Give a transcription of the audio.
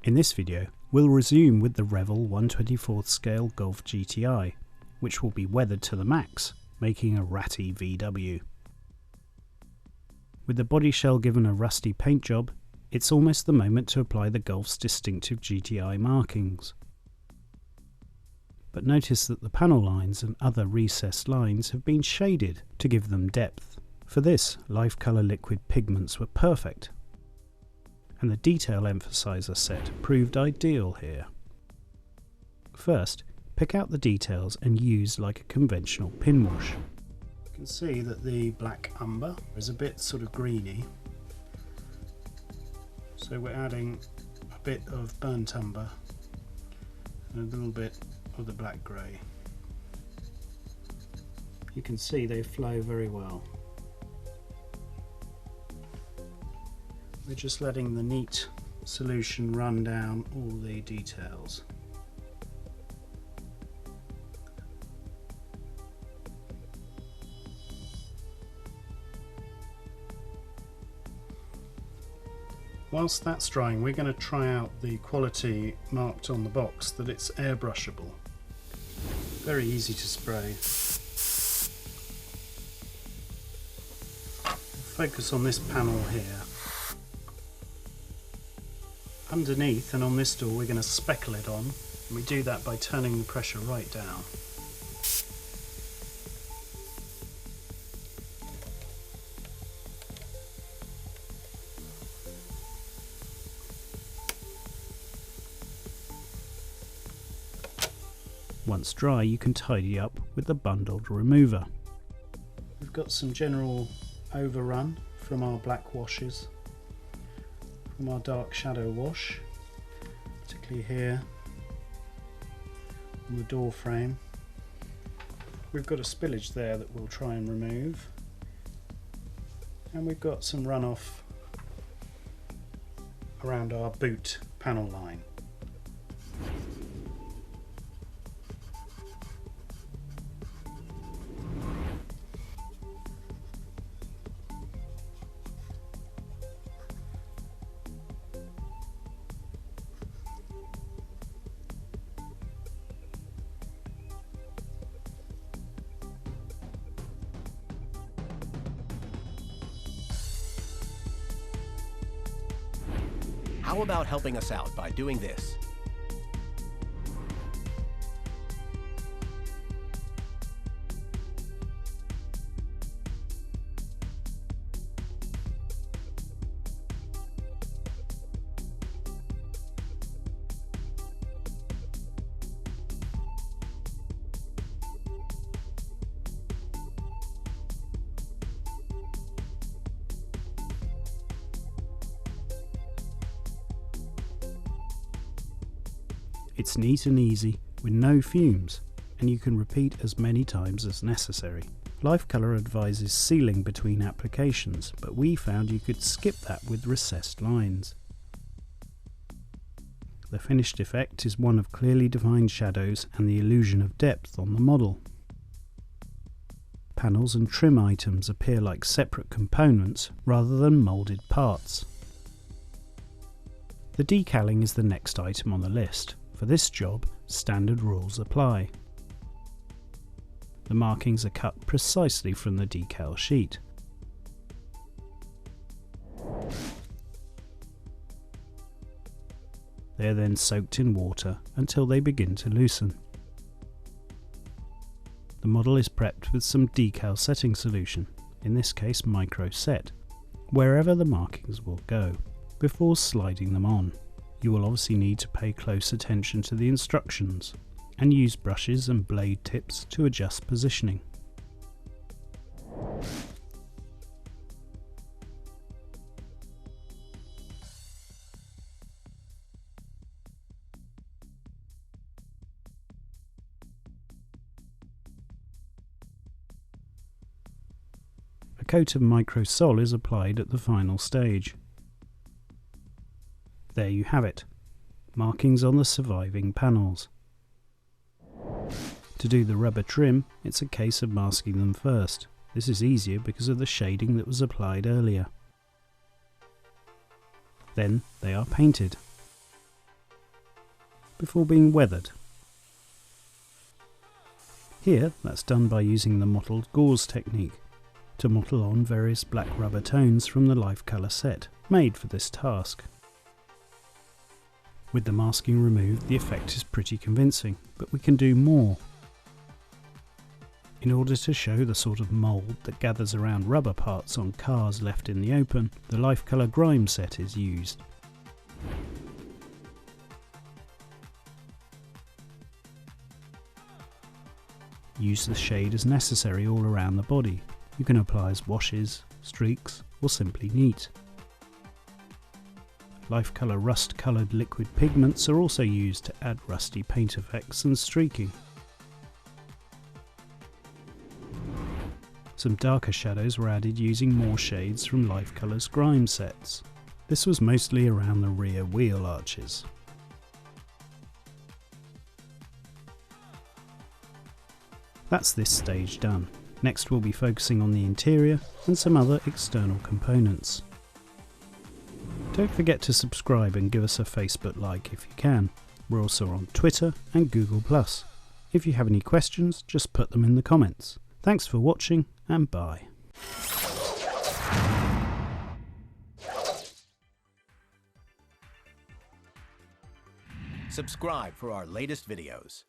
In this video, we'll resume with the Revell 1/24th scale Golf GTI, which will be weathered to the max, making a Ratty VW. With the body shell given a rusty paint job, it's almost the moment to apply the Golf's distinctive GTI markings. But notice that the panel lines and other recessed lines have been shaded to give them depth. For this, Lifecolor liquid pigments were perfect, and the detail emphasizer set proved ideal here. First, pick out the details and use like a conventional pin wash. You can see that the black umber is a bit sort of greeny, so we're adding a bit of burnt umber and a little bit of the black grey. You can see they flow very well. We're just letting the neat solution run down all the details. Whilst that's drying, we're going to try out the quality marked on the box that it's airbrushable. Very easy to spray. Focus on this panel here. Underneath and on this door we're going to speckle it on, and we do that by turning the pressure right down. Once dry, you can tidy up with the bundled remover. We've got some general overrun from our black washes, from our dark shadow wash, particularly here on the door frame. We've got a spillage there that we'll try and remove, and we've got some runoff around our boot panel line. How about helping us out by doing this? It's neat and easy with no fumes, and you can repeat as many times as necessary. Lifecolor advises sealing between applications, but we found you could skip that with recessed lines. The finished effect is one of clearly defined shadows and the illusion of depth on the model. Panels and trim items appear like separate components rather than moulded parts. The decaling is the next item on the list. For this job, standard rules apply. The markings are cut precisely from the decal sheet. They are then soaked in water until they begin to loosen. The model is prepped with some decal setting solution, in this case micro set, wherever the markings will go, before sliding them on. You will obviously need to pay close attention to the instructions and use brushes and blade tips to adjust positioning. A coat of microsol is applied at the final stage. There you have it, markings on the surviving panels. To do the rubber trim, it's a case of masking them first. This is easier because of the shading that was applied earlier. Then they are painted. before being weathered. Here, that's done by using the mottled gauze technique to mottle on various black rubber tones from the Lifecolor set, made for this task. With the masking removed, the effect is pretty convincing, but we can do more. In order to show the sort of mould that gathers around rubber parts on cars left in the open, the Lifecolor Grime set is used. Use the shade as necessary all around the body. You can apply as washes, streaks, or simply neat. Lifecolor rust-coloured liquid pigments are also used to add rusty paint effects and streaking. Some darker shadows were added using more shades from Lifecolor's Grime sets. This was mostly around the rear wheel arches. That's this stage done. Next we'll be focusing on the interior and some other external components. Don't forget to subscribe and give us a Facebook like if you can. We're also on Twitter and Google+. If you have any questions, just put them in the comments. Thanks for watching and bye. Subscribe for our latest videos.